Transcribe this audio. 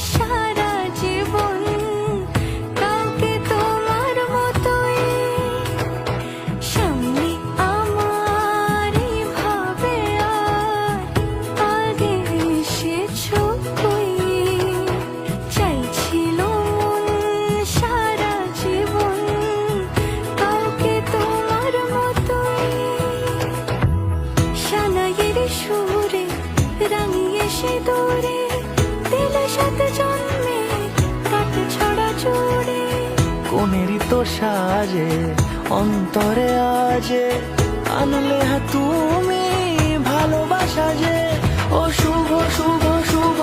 সারা জীবন কাউকে তোমার মতোই সামনে আমার ভাবে আর আগে এসেছো তুই চাইছিল মন সারা জীবন কাউকে তোমার মতোই সানাইয়ের সুরে রাঙিয়ে সে দূরে দিলে সাথে জন্মে কাটে ছড়া জোরে কোনেরই তো সাজে অন্তরে আজে আনলে তুমি ভালোবাসা যে ও শুভ শুভ শুভ